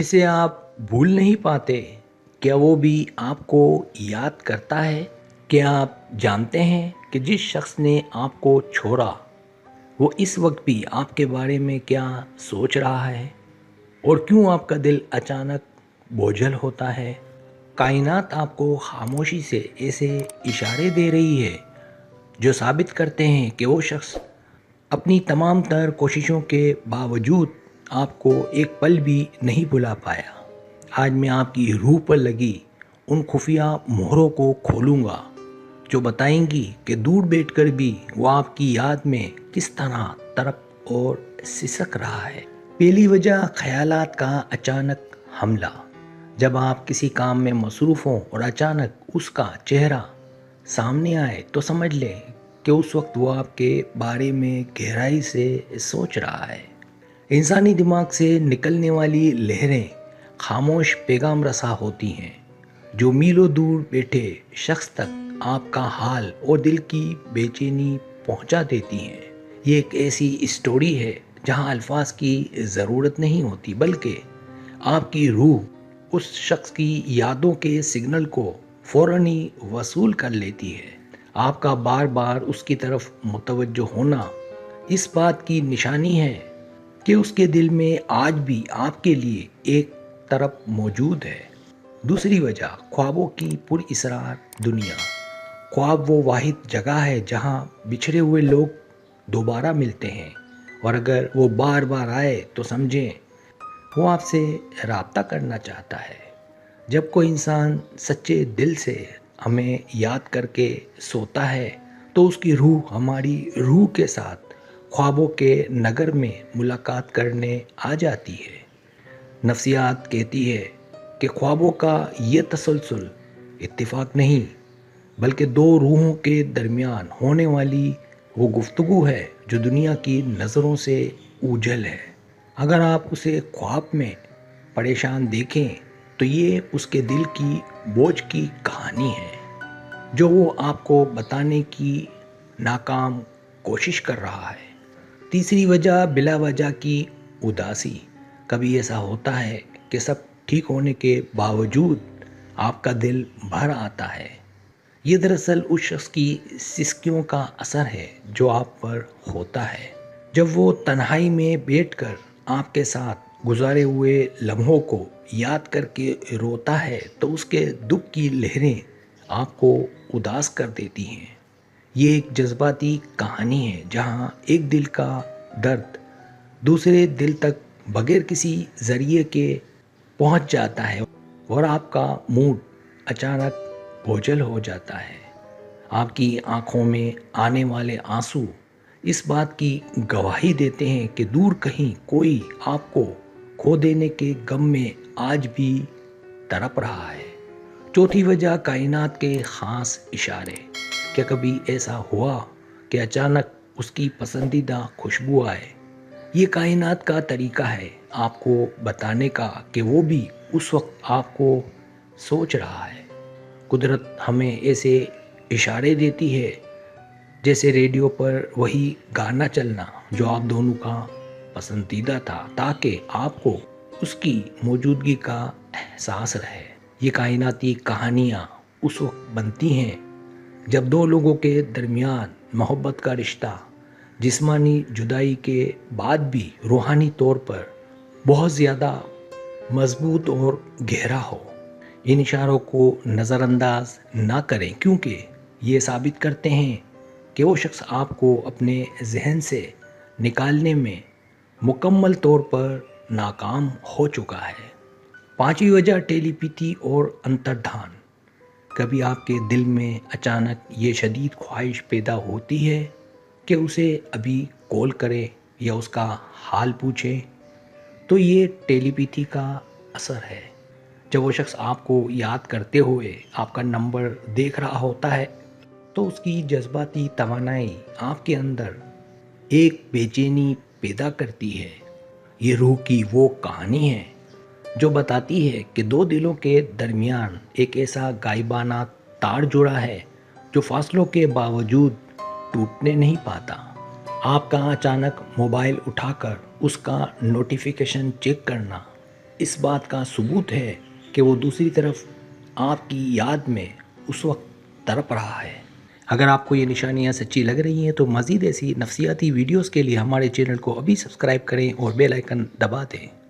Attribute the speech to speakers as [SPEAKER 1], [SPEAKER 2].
[SPEAKER 1] जिसे आप भूल नहीं पाते, क्या वो भी आपको याद करता है? क्या आप जानते हैं कि जिस शख्स ने आपको छोड़ा, वो इस वक्त भी आपके बारे में क्या सोच रहा है? और क्यों आपका दिल अचानक बोझल होता है? कायनात आपको खामोशी से ऐसे इशारे दे रही है जो साबित करते हैं कि वो शख्स अपनी तमाम तर कोशिशों के बावजूद आपको एक पल भी नहीं भुला पाया। आज मैं आपकी रूह पर लगी उन खुफिया मोहरों को खोलूँगा जो बताएंगी कि दूर बैठकर भी वो आपकी याद में किस तरह तड़प और सिसक रहा है। पहली वजह, ख्यालात का अचानक हमला। जब आप किसी काम में मसरूफ़ हों और अचानक उसका चेहरा सामने आए तो समझ लें कि उस वक्त वो आपके बारे में गहराई से सोच रहा है। इंसानी दिमाग से निकलने वाली लहरें खामोश पैगाम रसा होती हैं जो मीलों दूर बैठे शख्स तक आपका हाल और दिल की बेचैनी पहुंचा देती हैं। ये एक ऐसी स्टोरी है जहां अल्फाज की ज़रूरत नहीं होती, बल्कि आपकी रूह उस शख्स की यादों के सिग्नल को फ़ौरन ही वसूल कर लेती है। आपका बार बार उसकी तरफ मुतवज्जो होना इस बात की निशानी है कि उसके दिल में आज भी आपके लिए एक तरफ मौजूद है। दूसरी वजह, ख्वाबों की पुरइसरार दुनिया। ख्वाब वो वाहिद जगह है जहां बिछड़े हुए लोग दोबारा मिलते हैं, और अगर वो बार बार आए तो समझें वो आपसे रब्ता करना चाहता है। जब कोई इंसान सच्चे दिल से हमें याद करके सोता है तो उसकी रूह हमारी रूह के साथ ख्वाबों के नगर में मुलाकात करने आ जाती है। नफ्सियात कहती है कि ख्वाबों का ये तसलसल इत्तेफाक नहीं, बल्कि दो रूहों के दरमियान होने वाली वो गुफ्तगू है जो दुनिया की नज़रों से ओझल है। अगर आप उसे ख्वाब में परेशान देखें तो ये उसके दिल की बोझ की कहानी है जो वो आपको बताने की नाकाम कोशिश कर रहा है। तीसरी वजह, बिला वजह की उदासी। कभी ऐसा होता है कि सब ठीक होने के बावजूद आपका दिल भर आता है। ये दरअसल उस शख्स की सिसकियों का असर है जो आप पर होता है। जब वो तन्हाई में बैठकर आपके साथ गुजारे हुए लम्हों को याद करके रोता है तो उसके दुख की लहरें आपको उदास कर देती हैं। ये एक जज्बाती कहानी है जहाँ एक दिल का दर्द दूसरे दिल तक बगैर किसी ज़रिए के पहुँच जाता है और आपका मूड अचानक बोझल हो जाता है। आपकी आंखों में आने वाले आंसू इस बात की गवाही देते हैं कि दूर कहीं कोई आपको खो देने के गम में आज भी तड़प रहा है। चौथी वजह, कायनात के ख़ास इशारे। क्या कभी ऐसा हुआ कि अचानक उसकी पसंदीदा खुशबू आए? ये कायनात का तरीका है आपको बताने का कि वो भी उस वक्त आपको सोच रहा है। कुदरत हमें ऐसे इशारे देती है जैसे रेडियो पर वही गाना चलना जो आप दोनों का पसंदीदा था, ताकि आपको उसकी मौजूदगी का एहसास रहे। ये कायनाती कहानियाँ उस वक्त बनती हैं जब दो लोगों के दरमियान मोहब्बत का रिश्ता जिस्मानी जुदाई के बाद भी रूहानी तौर पर बहुत ज़्यादा मजबूत और गहरा हो। इन इशारों को नज़रअंदाज ना करें, क्योंकि ये साबित करते हैं कि वो शख्स आपको अपने जहन से निकालने में मुकम्मल तौर पर नाकाम हो चुका है। पांचवी वजह, टेलीपैथी और अंतर्धान। कभी आपके दिल में अचानक ये शदीद ख्वाहिश पैदा होती है कि उसे अभी कॉल करें या उसका हाल पूछें, तो ये टेलीपैथी का असर है। जब वो शख्स आपको याद करते हुए आपका नंबर देख रहा होता है तो उसकी जज्बाती तवानाई आपके अंदर एक बेचैनी पैदा करती है। ये रूह की वो कहानी है जो बताती है कि दो दिलों के दरमियान एक ऐसा गायबाना तार जुड़ा है जो फासलों के बावजूद टूटने नहीं पाता। आपका अचानक मोबाइल उठाकर उसका नोटिफिकेशन चेक करना اس بات کا ثبوت ہے کہ وہ دوسری طرف آپ کی یاد میں اس وقت تڑپ رہا ہے۔ اگر آپ کو یہ نشانیاں سچی لگ رہی ہیں تو مزید ایسی نفسیاتی ویڈیوز کے لیے ہمارے چینل کو ابھی سبسکرائب کریں اور بیل آئیکن دبا دیں۔